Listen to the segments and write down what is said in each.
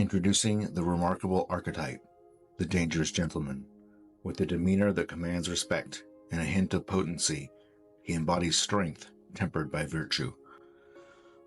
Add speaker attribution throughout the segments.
Speaker 1: Introducing the remarkable archetype, the dangerous gentleman. With a demeanor that commands respect and a hint of potency, he embodies strength tempered by virtue.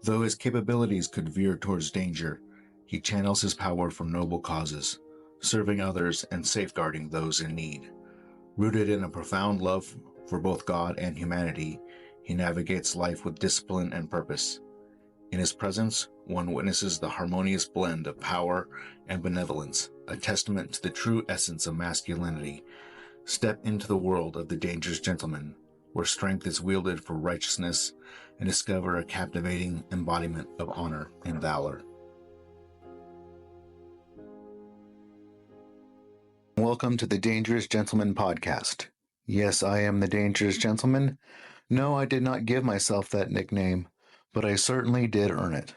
Speaker 1: Though his capabilities could veer towards danger, he channels his power for noble causes, serving others and safeguarding those in need. Rooted in a profound love for both God and humanity, he navigates life with discipline and purpose. In his presence, one witnesses the harmonious blend of power and benevolence, a testament to the true essence of masculinity. Step into the world of the dangerous gentleman, where strength is wielded for righteousness, and discover a captivating embodiment of honor and valor. Welcome to the Dangerous Gentleman podcast. Yes, I am the Dangerous Gentleman. No, I did not give myself that nickname, but I certainly did earn it.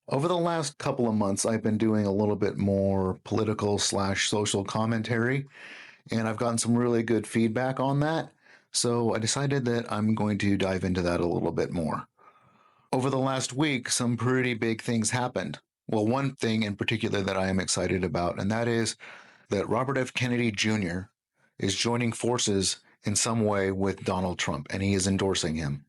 Speaker 1: Over the last couple of months, I've been doing a little bit more political/social commentary, and I've gotten some really good feedback on that. So I decided that I'm going to dive into that a little bit more. Over the last week, some pretty big things happened. Well, one thing in particular that I am excited about, and that is that Robert F. Kennedy Jr. is joining forces in some way with Donald Trump, and he is endorsing him.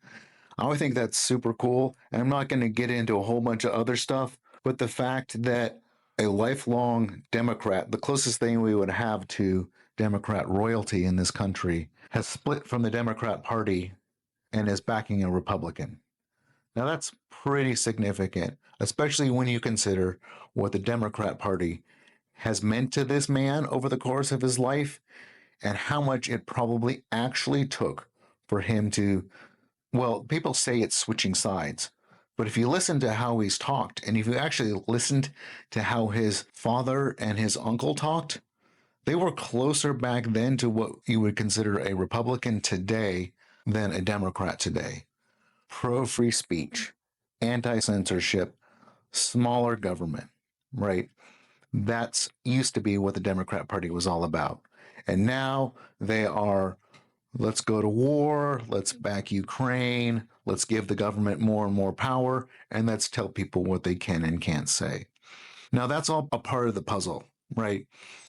Speaker 1: I think that's super cool, and I'm not going to get into a whole bunch of other stuff, but the fact that a lifelong Democrat, the closest thing we would have to Democrat royalty in this country, has split from the Democrat Party and is backing a Republican. Now that's pretty significant, especially when you consider what the Democrat Party has meant to this man over the course of his life and how much it probably actually took for him to, well, people say it's switching sides. But if you listen to how he's talked, and if you actually listened to how his father and his uncle talked, they were closer back then to what you would consider a Republican today than a Democrat today. Pro-free speech, anti-censorship, smaller government, right? That's used to be what the Democrat Party was all about. And now they are, let's go to war, let's back Ukraine, let's give the government more and more power, and let's tell people what they can and can't say. Now that's all a part of the puzzle, right?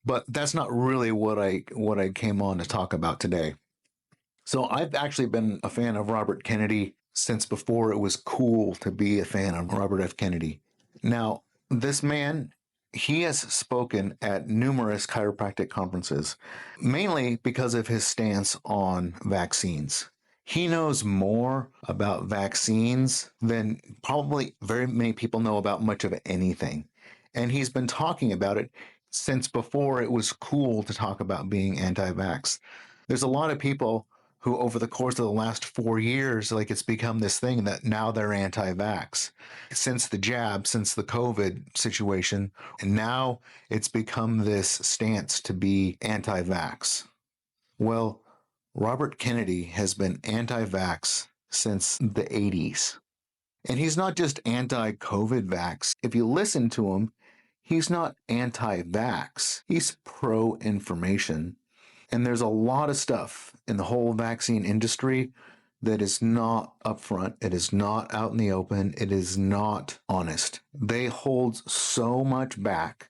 Speaker 1: But that's not really what I came on to talk about today. So I've actually been a fan of Robert Kennedy since before it was cool to be a fan of Robert F. Kennedy. Now, this man, he has spoken at numerous chiropractic conferences, mainly because of his stance on vaccines. He knows more about vaccines than probably very many people know about much of anything. And he's been talking about it since before it was cool to talk about being anti-vax. There's a lot of people who over the course of the last 4 years, like it's become this thing that now they're anti-vax. Since the jab, since the COVID situation, and now it's become this stance to be anti-vax. Well, Robert Kennedy has been anti-vax since the 80s. And he's not just anti-COVID vax. If you listen to him, he's not anti-vax. He's pro-information. And there's a lot of stuff in the whole vaccine industry that is not upfront. It is not out in the open. It is not honest. They hold so much back.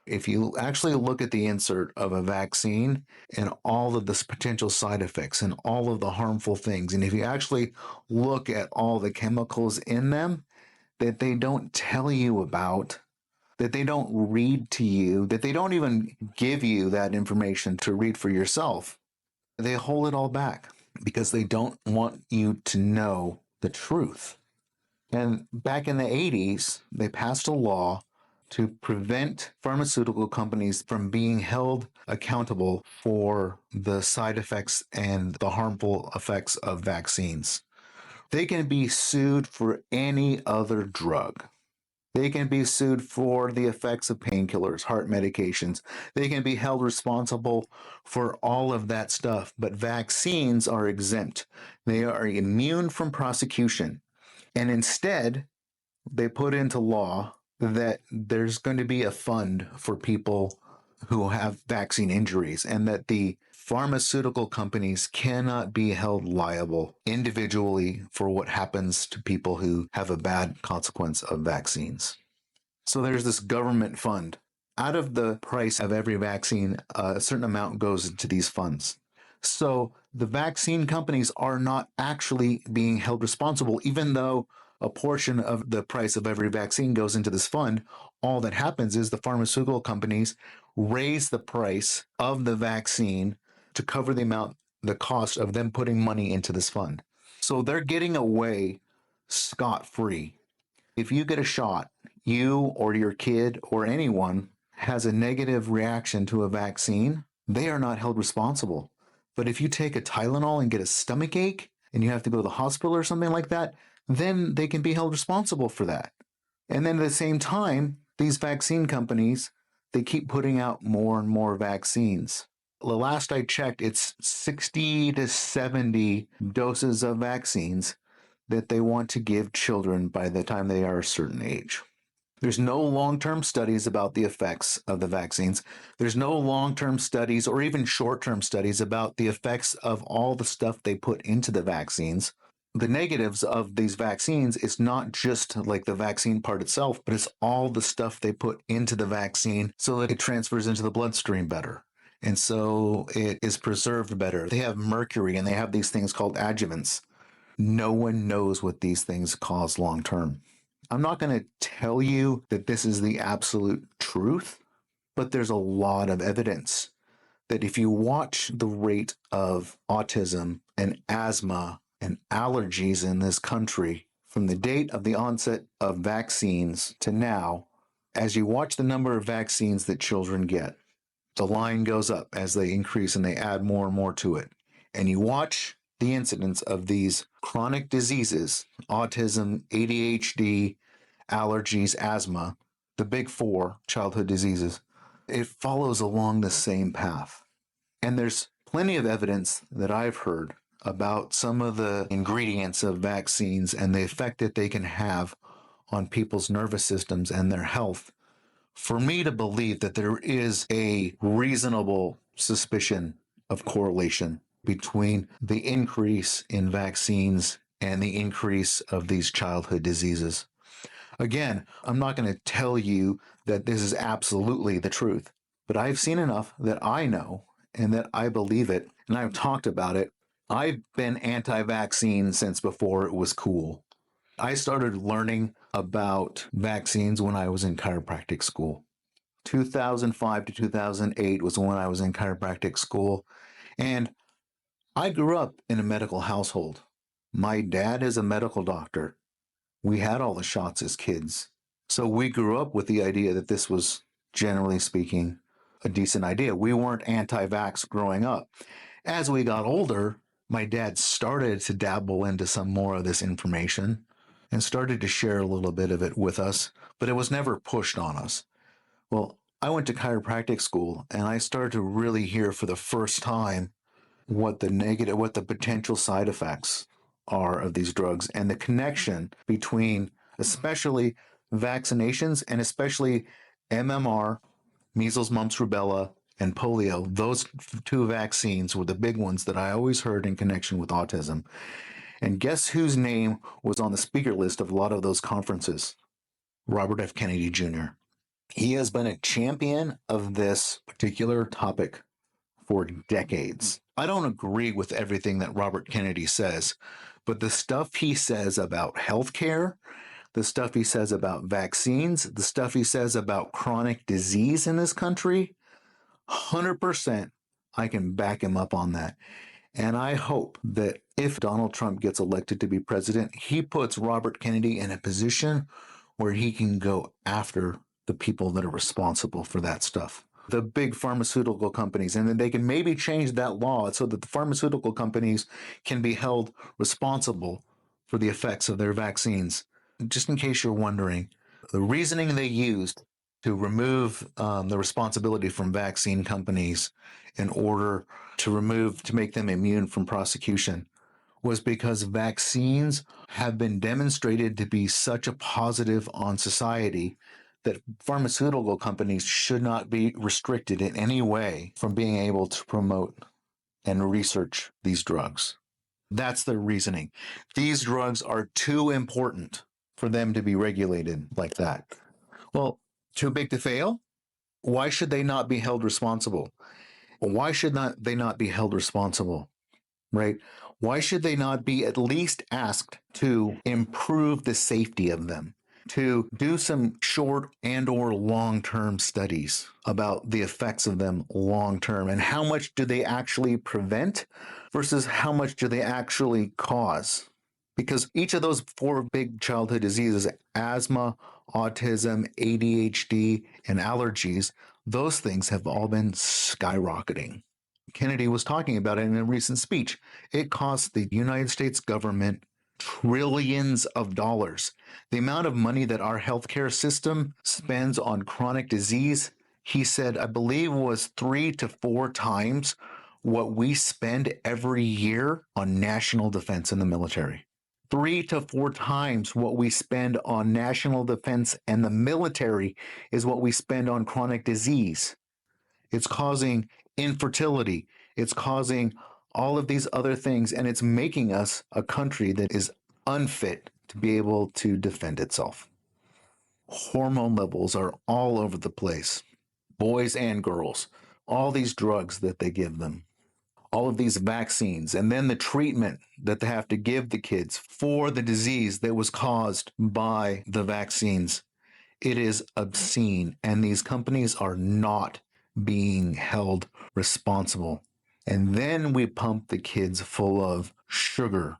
Speaker 1: If you actually look at the insert of a vaccine and all of the potential side effects and all of the harmful things, and if you actually look at all the chemicals in them that they don't tell you about, that they don't read to you, that they don't even give you that information to read for yourself, they hold it all back because they don't want you to know the truth. And back in the 80s, they passed a law to prevent pharmaceutical companies from being held accountable for the side effects and the harmful effects of vaccines. They can be sued for any other drug. They can be sued for the effects of painkillers, heart medications. They can be held responsible for all of that stuff. But vaccines are exempt. They are immune from prosecution. And instead, they put into law that there's going to be a fund for people who have vaccine injuries and that the pharmaceutical companies cannot be held liable individually for what happens to people who have a bad consequence of vaccines. So there's this government fund. Out of the price of every vaccine, a certain amount goes into these funds. So the vaccine companies are not actually being held responsible, even though a portion of the price of every vaccine goes into this fund. All that happens is the pharmaceutical companies raise the price of the vaccine to cover the cost of them putting money into this fund. So they're getting away scot free. If you get a shot, you or your kid or anyone has a negative reaction to a vaccine, they are not held responsible. But if you take a Tylenol and get a stomach ache and you have to go to the hospital or something like that, then they can be held responsible for that. And then at the same time, these vaccine companies, they keep putting out more and more vaccines. The last I checked, it's 60 to 70 doses of vaccines that they want to give children by the time they are a certain age. There's no long-term studies about the effects of the vaccines. There's no long-term studies or even short-term studies about the effects of all the stuff they put into the vaccines. The negatives of these vaccines is not just like the vaccine part itself, but it's all the stuff they put into the vaccine so that it transfers into the bloodstream better. And so it is preserved better. They have mercury and they have these things called adjuvants. No one knows what these things cause long term. I'm not going to tell you that this is the absolute truth, but there's a lot of evidence that if you watch the rate of autism and asthma and allergies in this country from the date of the onset of vaccines to now, as you watch the number of vaccines that children get, the line goes up as they increase and they add more and more to it. And you watch the incidence of these chronic diseases, autism, ADHD, allergies, asthma, the big four childhood diseases, it follows along the same path. And there's plenty of evidence that I've heard about some of the ingredients of vaccines and the effect that they can have on people's nervous systems and their health for me to believe that there is a reasonable suspicion of correlation between the increase in vaccines and the increase of these childhood diseases. Again, I'm not going to tell you that this is absolutely the truth, but I've seen enough that I know and that I believe it, and I've talked about it. I've been anti-vaccine since before it was cool. I started learning about vaccines when I was in chiropractic school. 2005 to 2008 was when I was in chiropractic school, and I grew up in a medical household. My dad is a medical doctor. We had all the shots as kids. So we grew up with the idea that this was, generally speaking, a decent idea. We weren't anti-vax growing up. As we got older, my dad started to dabble into some more of this information and started to share a little bit of it with us, but it was never pushed on us. Well, I went to chiropractic school and I started to really hear for the first time what the potential side effects are of these drugs and the connection between especially vaccinations and especially MMR, measles, mumps, rubella, and polio. Those two vaccines were the big ones that I always heard in connection with autism. And guess whose name was on the speaker list of a lot of those conferences? Robert F. Kennedy Jr. He has been a champion of this particular topic for decades. I don't agree with everything that Robert Kennedy says, but the stuff he says about healthcare, the stuff he says about vaccines, the stuff he says about chronic disease in this country, 100% I can back him up on that. And I hope that if Donald Trump gets elected to be president, he puts Robert Kennedy in a position where he can go after the people that are responsible for that stuff. The big pharmaceutical companies, and then they can maybe change that law so that the pharmaceutical companies can be held responsible for the effects of their vaccines. Just in case you're wondering, the reasoning they used to remove the responsibility from vaccine companies in order to make them immune from prosecution was because vaccines have been demonstrated to be such a positive on society that pharmaceutical companies should not be restricted in any way from being able to promote and research these drugs. That's their reasoning. These drugs are too important for them to be regulated like that. Well, too big to fail? Why should they not be held responsible? Why should not they not be held responsible? Right? Why should they not be at least asked to improve the safety of them? To do some short and or long-term studies about the effects of them long-term and how much do they actually prevent versus how much do they actually cause? Because each of those four big childhood diseases, asthma, autism, ADHD, and allergies, those things have all been skyrocketing. Kennedy was talking about it in a recent speech. It costs the United States government trillions of dollars. The amount of money that our healthcare system spends on chronic disease, he said, I believe was 3 to 4 times what we spend every year on national defense in the military. 3 to 4 times what we spend on national defense and the military is what we spend on chronic disease. It's causing infertility. It's causing all of these other things, and it's making us a country that is unfit to be able to defend itself. Hormone levels are all over the place, boys and girls, all these drugs that they give them, all of these vaccines, and then the treatment that they have to give the kids for the disease that was caused by the vaccines. It is obscene, and these companies are not being held responsible. And then we pump the kids full of sugar,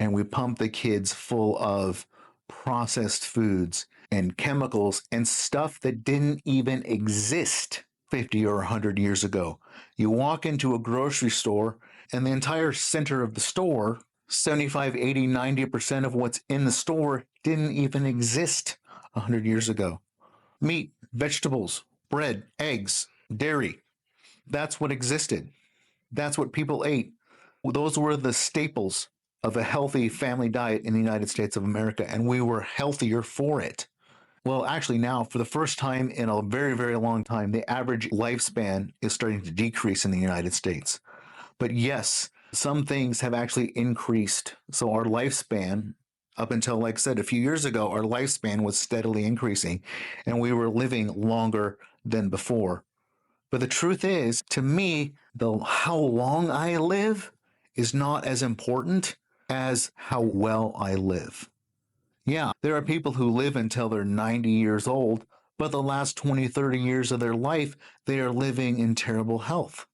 Speaker 1: and we pump the kids full of processed foods and chemicals and stuff that didn't even exist 50 or 100 years ago. You walk into a grocery store, and the entire center of the store, 75, 80, 90% of what's in the store didn't even exist 100 years ago. Meat, vegetables, bread, eggs, dairy. That's what existed. That's what people ate. Those were the staples of a healthy family diet in the United States of America, and we were healthier for it. Well, actually, now, for the first time in a very, very long time, the average lifespan is starting to decrease in the United States. But yes, some things have actually increased. So our lifespan, up until, like I said, a few years ago, our lifespan was steadily increasing, and we were living longer than before. But the truth is, to me, how long I live is not as important as how well I live. Yeah, there are people who live until they're 90 years old, but the last 20, 30 years of their life, they are living in terrible health.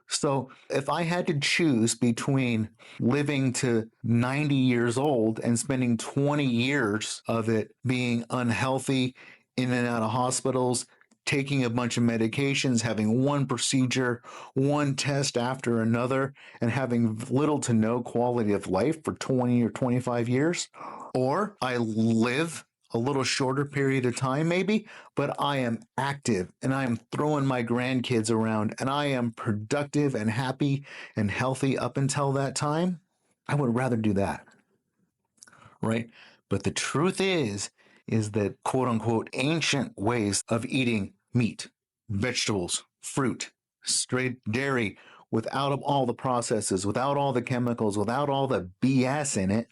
Speaker 1: So if I had to choose between living to 90 years old and spending 20 years of it being unhealthy, in and out of hospitals, taking a bunch of medications, having one procedure, one test after another, and having little to no quality of life for 20 or 25 years, or I live a little shorter period of time maybe, but I am active and I am throwing my grandkids around and I am productive and happy and healthy up until that time, I would rather do that. Right? But the truth is that quote unquote ancient ways of eating meat, vegetables, fruit, straight dairy, without all the processes, without all the chemicals, without all the BS in it,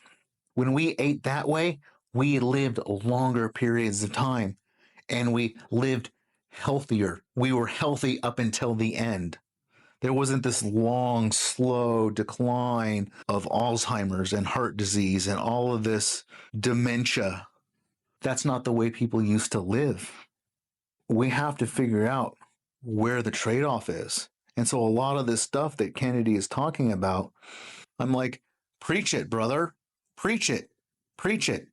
Speaker 1: when we ate that way, we lived longer periods of time and we lived healthier. We were healthy up until the end. There wasn't this long, slow decline of Alzheimer's and heart disease and all of this dementia. That's not the way people used to live. We have to figure out where the trade-off is. And so a lot of this stuff that Kennedy is talking about, I'm like, preach it, brother. Preach it. Preach it.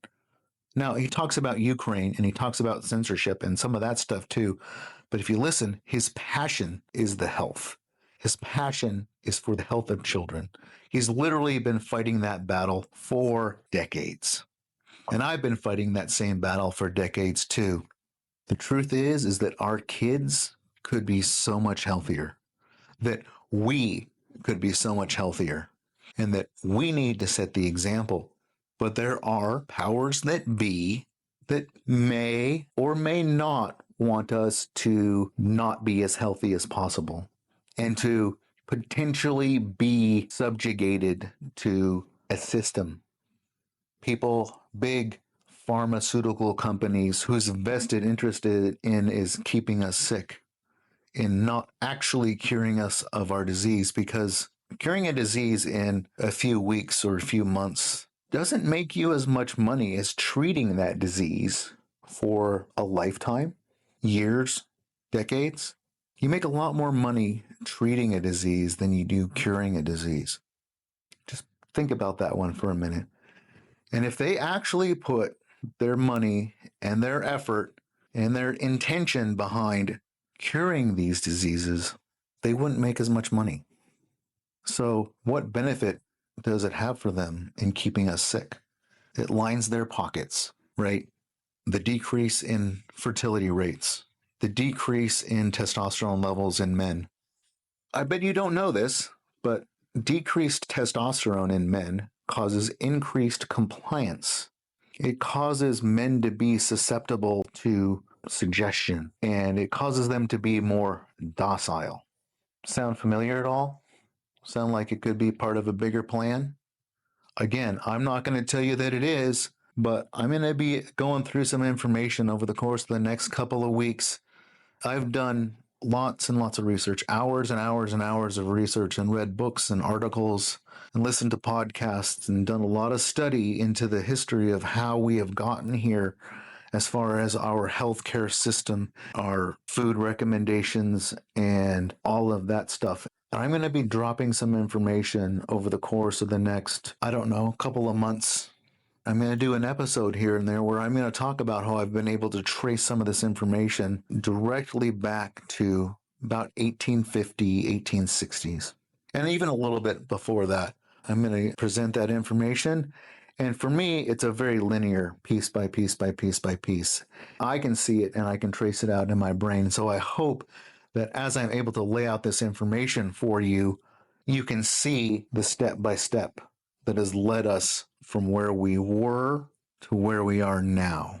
Speaker 1: Now, he talks about Ukraine and he talks about censorship and some of that stuff too. But if you listen, his passion is the health. His passion is for the health of children. He's literally been fighting that battle for decades. And I've been fighting that same battle for decades too. The truth is that our kids could be so much healthier, that we could be so much healthier, and that we need to set the example. But there are powers that be that may or may not want us to not be as healthy as possible and to potentially be subjugated to a system. People, big pharmaceutical companies whose vested interest in is keeping us sick, in not actually curing us of our disease, because curing a disease in a few weeks or a few months doesn't make you as much money as treating that disease for a lifetime, years, decades. You make a lot more money treating a disease than you do curing a disease. Just think about that one for a minute. And if they actually put their money and their effort and their intention behind curing these diseases, they wouldn't make as much money. So what benefit does it have for them in keeping us sick? It lines their pockets, right? The decrease in fertility rates, the decrease in testosterone levels in men. I bet you don't know this, but decreased testosterone in men causes increased compliance. It causes men to be susceptible to suggestion, and it causes them to be more docile. Sound familiar at all? Sound like it could be part of a bigger plan? Again, I'm not going to tell you that it is, but I'm going to be going through some information over the course of the next couple of weeks. I've done lots and lots of research, hours and hours and hours of research, and read books and articles and listened to podcasts and done a lot of study into the history of how we have gotten here as far as our healthcare system, our food recommendations, and all of that stuff. I'm going to be dropping some information over the course of the next, couple of months. I'm going to do an episode here and there where I'm going to talk about how I've been able to trace some of this information directly back to about 1850, 1860s, and even a little bit before that. I'm going to present that information. And for me, it's a very linear, piece by piece by piece by piece. I can see it and I can trace it out in my brain. So I hope that as I'm able to lay out this information for you, you can see the step by step that has led us from where we were to where we are now.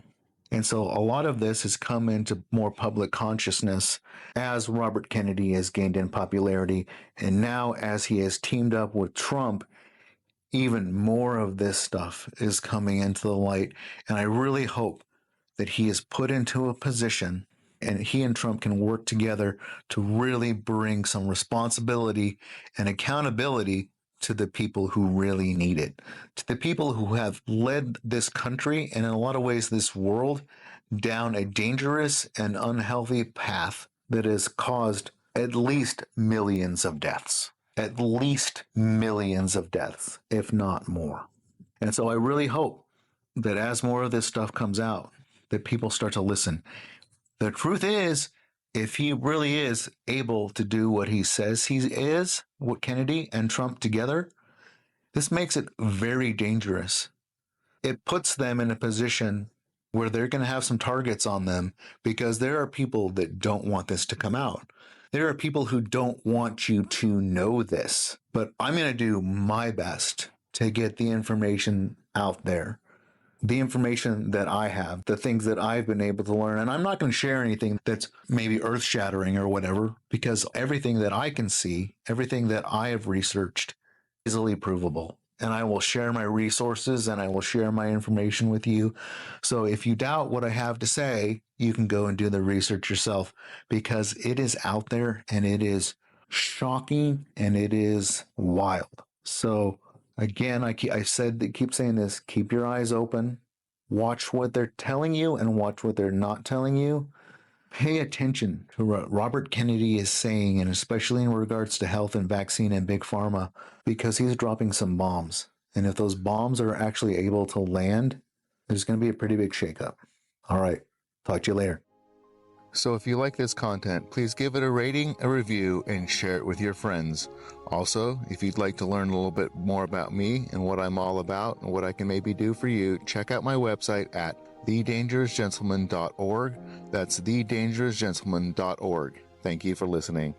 Speaker 1: And so a lot of this has come into more public consciousness as Robert Kennedy has gained in popularity. And now as he has teamed up with Trump, even more of this stuff is coming into the light. And I really hope that he is put into a position and he and Trump can work together to really bring some responsibility and accountability to the people who really need it, to the people who have led this country and in a lot of ways this world down a dangerous and unhealthy path that has caused at least millions of deaths. At least millions of deaths, if not more. And so I really hope that as more of this stuff comes out, that people start to listen. The truth is, if he really is able to do what he says he is, what Kennedy and Trump together, this makes it very dangerous. It puts them in a position where they're going to have some targets on them because there are people that don't want this to come out. There are people who don't want you to know this, but I'm going to do my best to get the information out there. The information that I have, the things that I've been able to learn. And I'm not going to share anything that's maybe earth-shattering or whatever, because everything that I can see, everything that I have researched, is easily provable. And I will share my resources and I will share my information with you. So if you doubt what I have to say, you can go and do the research yourself, because it is out there and it is shocking and it is wild. So again, I keep saying this, keep your eyes open, watch what they're telling you and watch what they're not telling you. Pay attention to what Robert Kennedy is saying, and especially in regards to health and vaccine and big pharma, because he's dropping some bombs. And if those bombs are actually able to land, there's going to be a pretty big shakeup. All right. Talk to you later. So if you like this content, please give it a rating, a review, and share it with your friends. Also, if you'd like to learn a little bit more about me and what I'm all about and what I can maybe do for you, check out my website at thedangerousgentleman.org. That's thedangerousgentleman.org. Thank you for listening.